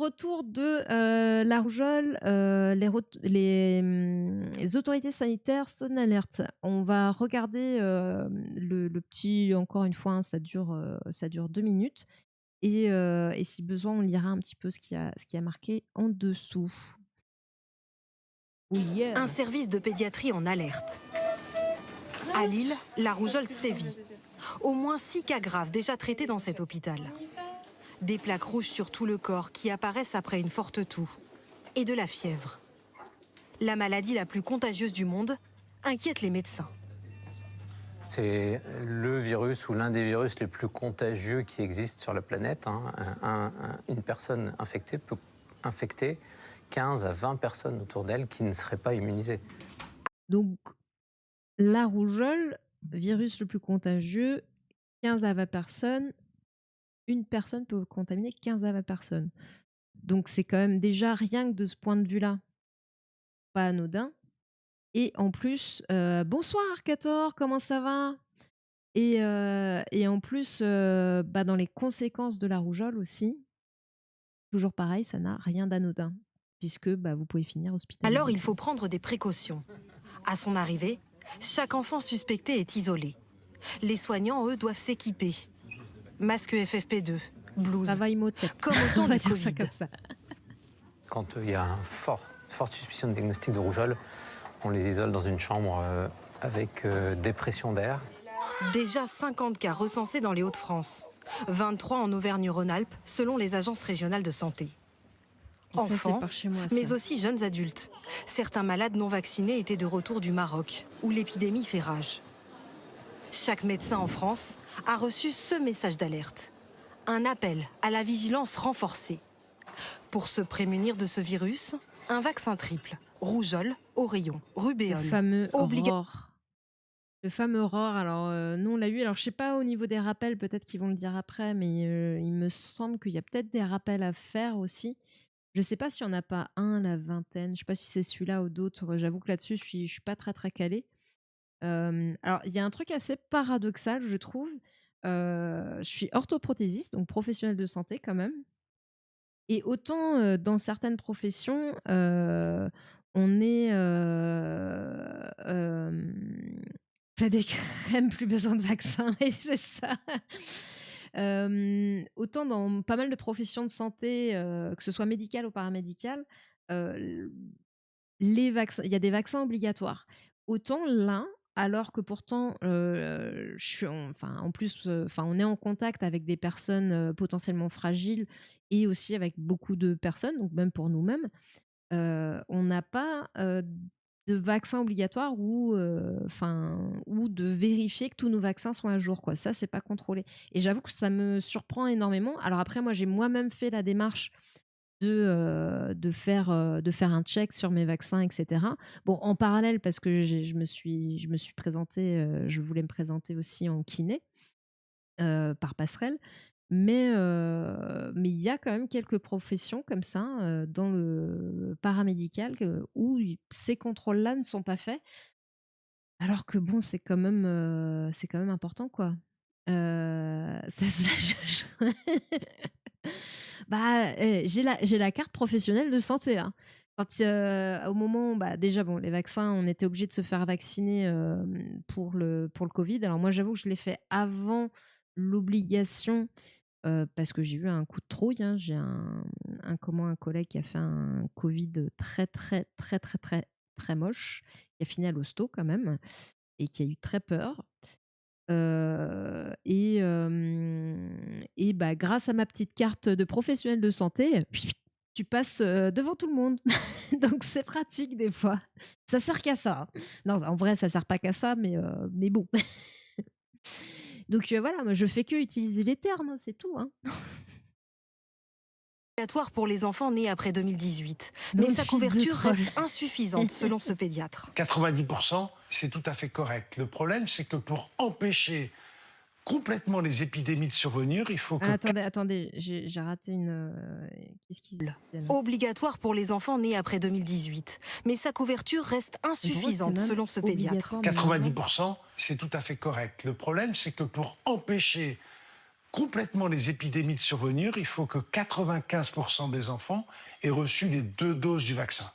retour de la rougeole, les autorités sanitaires sonnent l'alerte. On va regarder le petit, encore une fois, hein, ça dure 2 minutes. Et si besoin, on lira un petit peu ce qui a marqué en dessous. Oh Un yeah! service de pédiatrie en alerte. À Lille, la rougeole sévit. Au moins 6 cas graves déjà traités dans cet hôpital. Des plaques rouges sur tout le corps qui apparaissent après une forte toux. Et de la fièvre. La maladie la plus contagieuse du monde inquiète les médecins. C'est le virus ou l'un des virus les plus contagieux qui existent sur la planète. Une personne infectée peut infecter 15 à 20 personnes autour d'elle qui ne seraient pas immunisées. Donc, la rougeole, virus le plus contagieux, 15 à 20 personnes. Une personne peut contaminer 15 à 20 personnes. Donc, c'est quand même déjà rien que de ce point de vue-là, pas anodin. Et en plus, bonsoir Arcator, comment ça va? Et en plus, dans les conséquences de la rougeole aussi, toujours pareil, ça n'a rien d'anodin, puisque vous pouvez finir hospitalisé. Alors il faut prendre des précautions. À son arrivée, chaque enfant suspecté est isolé. Les soignants, eux, doivent s'équiper. Masque FFP2, blouse, Ça va Imhotep. comme au temps On va du dire ça Covid. comme ça. Quand il y a une forte suspicion de diagnostic de rougeole, on les isole dans une chambre avec des pressions d'air. Déjà 50 cas recensés dans les Hauts-de-France. 23 en Auvergne-Rhône-Alpes, selon les agences régionales de santé. Ça, c'est Enfants, par chez moi, ça. mais aussi jeunes adultes. Certains malades non vaccinés étaient de retour du Maroc, où l'épidémie fait rage. Chaque médecin en France a reçu ce message d'alerte. Un appel à la vigilance renforcée. Pour se prémunir de ce virus, un vaccin triple. Rougeole, oreillon, Le rubéole. fameux Obliga- ROR. Le fameux ROR, alors nous on l'a eu, alors je sais pas au niveau des rappels, peut-être qu'ils vont le dire après, mais il me semble qu'il y a peut-être des rappels à faire aussi. Je sais pas s'il y en a pas un à la vingtaine, je sais pas si c'est celui-là ou d'autres, j'avoue que là-dessus je suis pas très calée. Alors il y a un truc assez paradoxal je trouve, je suis orthoprothésiste, donc professionnelle de santé quand même. Et autant, dans certaines professions, on est, fait des crèmes, plus besoin de vaccins et c'est ça. Autant dans pas mal de professions de santé, que ce soit médicales ou paramédicales, l les vaccins il y a des vaccins obligatoires. Autant là, alors que pourtant, je suis en plus, on est en contact avec des personnes, potentiellement fragiles et aussi avec beaucoup de personnes, donc même pour nous-mêmes, on n'a pas, de vaccin obligatoire ou de vérifier que tous nos vaccins sont à jour, quoi. Ça, c'est pas contrôlé et j'avoue que ça me surprend énormément. Alors après, moi, j'ai moi-même fait la démarche de faire un check sur mes vaccins et cetera. Bon, en parallèle parce que je me suis présentée, je voulais me présenter aussi en kiné, par passerelle. Mais il y a quand même quelques professions comme ça, dans le paramédical où ces contrôles-là ne sont pas faits, alors que bon, c'est quand même important, quoi. Ça j'ai la carte professionnelle de santé, hein. Au moment, déjà bon, les vaccins, on était obligé de se faire vacciner, pour le Covid. Alors moi, j'avoue que je l'ai fait avant l'obligation, parce que j'ai eu un coup de trouille, hein. J'ai un collègue qui a fait un Covid très, très, très, très, très, très moche, qui a fini à l'hosto quand même et qui a eu très peur. Grâce à ma petite carte de professionnel de santé, tu passes, devant tout le monde. Donc c'est pratique des fois. Ça sert qu'à ça, hein. Non, en vrai, ça sert pas qu'à ça, mais bon. Donc voilà, moi je fais que utiliser les termes, hein, c'est tout, hein. Obligatoire pour les enfants nés après 2018. Don't Mais sa feed the couverture troll. reste insuffisante selon ce pédiatre. 90%, c'est tout à fait correct. Le problème, c'est que pour empêcher complètement les épidémies de survenir, il faut que... Attendez, j'ai raté une, qu'est-ce qu'ils disent? Obligatoire pour les enfants nés après 2018. Mais sa couverture reste insuffisante même selon ce pédiatre. obligatoire, 90%, c'est tout à fait correct. Le problème, c'est que pour empêcher complètement les épidémies de survenir, il faut que 95% des enfants aient reçu les 2 doses du vaccin.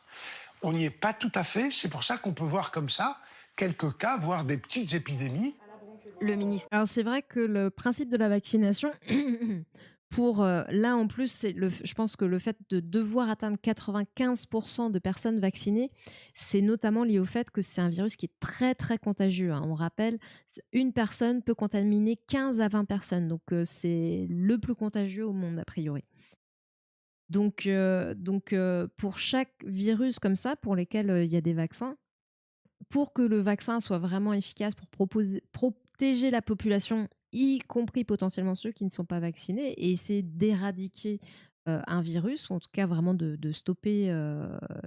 On n'y est pas tout à fait, c'est pour ça qu'on peut voir comme ça quelques cas, voire des petites épidémies. Le ministère Alors c'est vrai que le principe de la vaccination, pour là en plus, je pense que le fait de devoir atteindre 95% de personnes vaccinées, c'est notamment lié au fait que c'est un virus qui est très très contagieux, hein. On rappelle, une personne peut contaminer 15 à 20 personnes, donc c'est le plus contagieux au monde a priori. Donc, pour chaque virus comme ça, pour lesquels il y a des vaccins, pour que le vaccin soit vraiment efficace pour protéger la population, y compris potentiellement ceux qui ne sont pas vaccinés, et essayer d'éradiquer un virus, ou en tout cas vraiment de stopper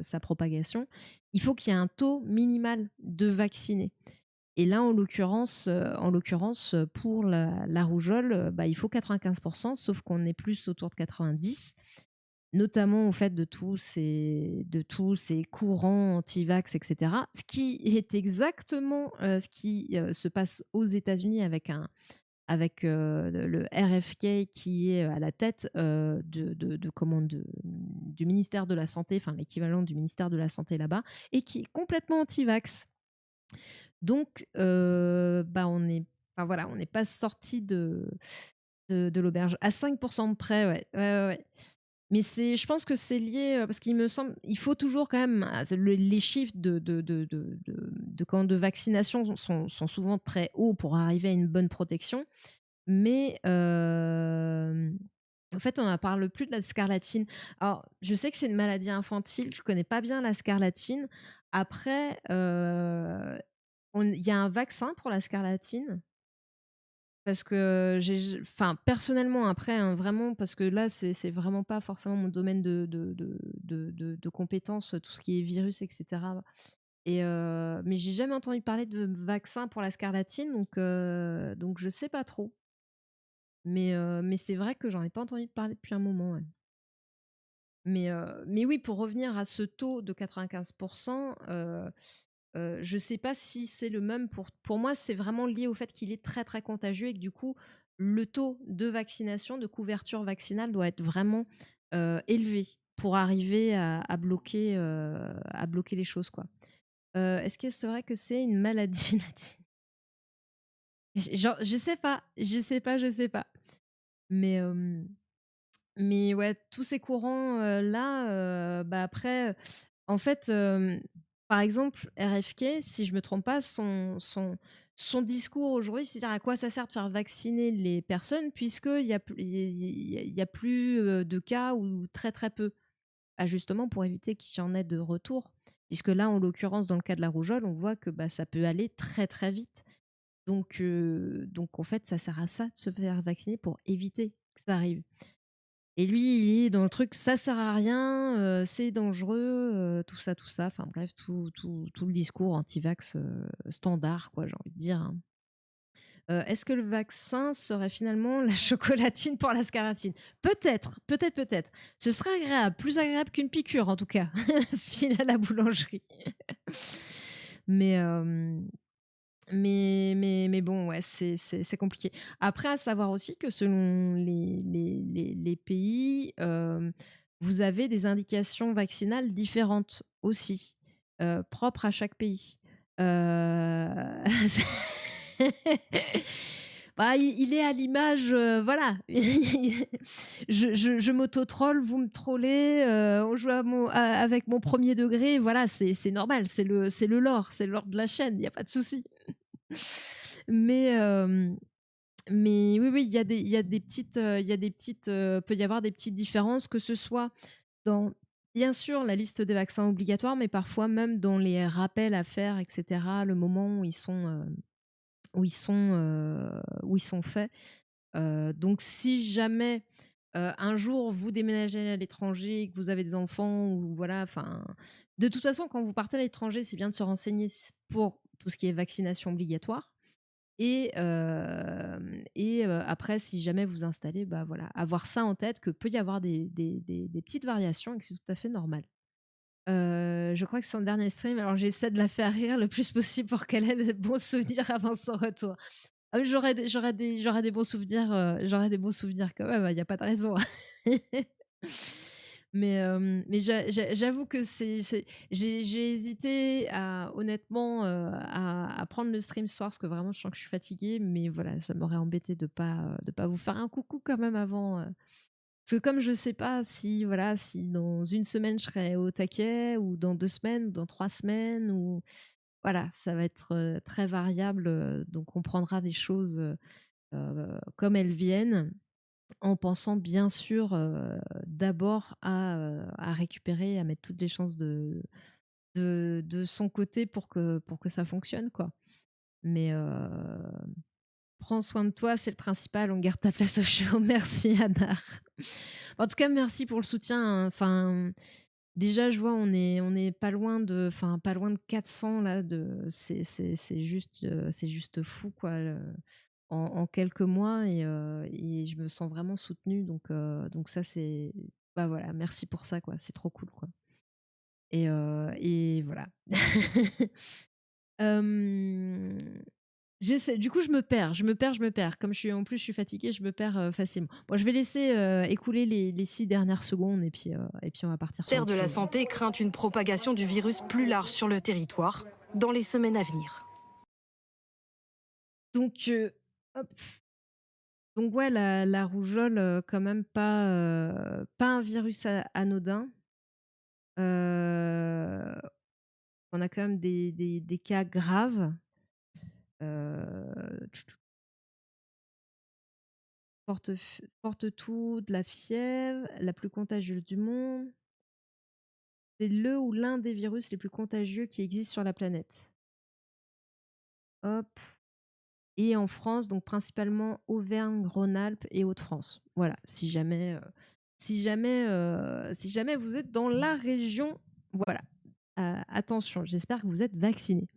sa propagation, il faut qu'il y ait un taux minimal de vaccinés. Et là, en l'occurrence, pour la rougeole, bah, il faut 95%, sauf qu'on est plus autour de 90, notamment au fait de tous ces courants anti-vax, etc. Ce qui est exactement ce qui se passe aux États-Unis avec le RFK qui est à la tête du ministère de la Santé, enfin l'équivalent du ministère de la Santé là-bas, et qui est complètement anti-vax. Donc, bah, enfin, voilà, on n'est pas sorti de l'auberge. À 5% de près, ouais. Ouais, ouais, ouais. Mais je pense que c'est lié, parce qu'il me semble, il faut toujours quand même, les chiffres de vaccination sont souvent très hauts pour arriver à une bonne protection. Mais en fait, on ne parle plus de la scarlatine. Alors, je sais que c'est une maladie infantile, je ne connais pas bien la scarlatine. Après, il y a un vaccin pour la scarlatine. Parce que enfin, personnellement, après, hein, vraiment, parce que là, c'est vraiment pas forcément mon domaine de compétences, tout ce qui est virus, etc. Mais j'ai jamais entendu parler de vaccin pour la scarlatine, donc je sais pas trop. Mais c'est vrai que j'en ai pas entendu parler depuis un moment, ouais. Mais oui, pour revenir à ce taux de 95%, je sais pas si c'est le même pour moi, c'est vraiment lié au fait qu'il est très, très contagieux et que du coup, le taux de vaccination, de couverture vaccinale doit être vraiment, élevé pour arriver à bloquer les choses, quoi. Est-ce que c'est vrai que c'est une maladie genre, je sais pas. Mais, mais ouais, tous ces courants, là, bah, après, en fait, par exemple, RFK, si je me trompe pas, son discours aujourd'hui, c'est-à-dire à quoi ça sert de faire vacciner les personnes puisqu'il y a plus il y a plus, de cas ou très, très peu. Ah, justement pour éviter qu'il y en ait de retour. Puisque là, en l'occurrence, dans le cas de la rougeole, on voit que, bah, ça peut aller très, très vite. Donc en fait, ça sert à ça de se faire vacciner pour éviter que ça arrive. Et lui, il est dans le truc: «Ça sert à rien, c'est dangereux», tout ça. Enfin bref, tout le discours anti-vax, standard quoi, j'ai envie de dire, hein. Est-ce que le vaccin serait finalement la chocolatine pour la scarlatine? Peut-être, peut-être, peut-être. Ce serait agréable, plus agréable qu'une piqûre en tout cas, file à la boulangerie. Mais, mais bon, ouais, c'est compliqué. Après, à savoir aussi que selon les pays, vous avez des indications vaccinales différentes aussi, propres à chaque pays. C'est bah, il est à l'image, voilà. Je m'auto-troll, vous me trollez, on joue avec mon premier degré, voilà, c'est normal, c'est le lore, c'est le lore de la chaîne, il y a pas de souci. Mais, oui, oui, peut y avoir des petites différences, que ce soit dans, bien sûr, la liste des vaccins obligatoires, mais parfois même dans les rappels à faire, et cetera, le moment où ils sont faits. Donc si jamais, un jour vous déménagez à l'étranger et que vous avez des enfants ou voilà, enfin, de toute façon, quand vous partez à l'étranger, c'est bien de se renseigner pour tout ce qui est vaccination obligatoire. Après, si jamais vous installez, bah, voilà, avoir ça en tête, que peut y avoir des petites variations et que c'est tout à fait normal. Je crois que c'est son dernier stream, alors j'essaie de la faire rire le plus possible pour qu'elle ait de bons souvenirs avant son retour. Ah oui, j'aurais des bons souvenirs, j'aurais des bons souvenirs quand même, il y a pas de raison. Mais j'avoue que j'ai hésité à honnêtement, à prendre le stream ce soir parce que vraiment je sens que je suis fatiguée, mais voilà, ça m'aurait embêté de pas vous faire un coucou quand même avant, parce que comme je sais pas si voilà, si dans une semaine je serai au taquet ou dans 2 semaines ou dans 3 semaines ou voilà, ça va être, très variable, donc on prendra des choses, comme elles viennent, en pensant bien sûr, d'abord à récupérer, à mettre toutes les chances de son côté pour que ça fonctionne, quoi. Mais, prends soin de toi, c'est le principal, on garde ta place au chaud. Merci Hadar. En tout cas, merci pour le soutien, hein. Enfin, déjà, je vois, on est pas loin de enfin, pas loin de 400 là de c'est juste fou quoi, en quelques mois et je me sens vraiment soutenue donc ça c'est bah, voilà, merci pour ça quoi, c'est trop cool quoi et voilà. Hem, j'essaie du coup, je me perds. Comme je suis en plus, je suis fatiguée, je me perds, facilement. Bon, je vais laisser, écouler les 6 dernières secondes et puis on va partir sur Le ministère autre de la chose. Santé craint une propagation du virus plus large sur le territoire dans les semaines à venir. Donc, hop, donc ouais, la rougeole, quand même pas un virus a anodin. Heu, on a quand même des cas graves. Tchou tchou forte toux, de la fièvre, la plus contagieuse du monde. C'est le ou l'un des virus les plus contagieux qui existent sur la planète. Hop et en France, donc principalement Auvergne-Rhône-Alpes et Hauts-de-France. Voilà, si jamais vous êtes dans la région, voilà, attention, j'espère que vous êtes vaccinés.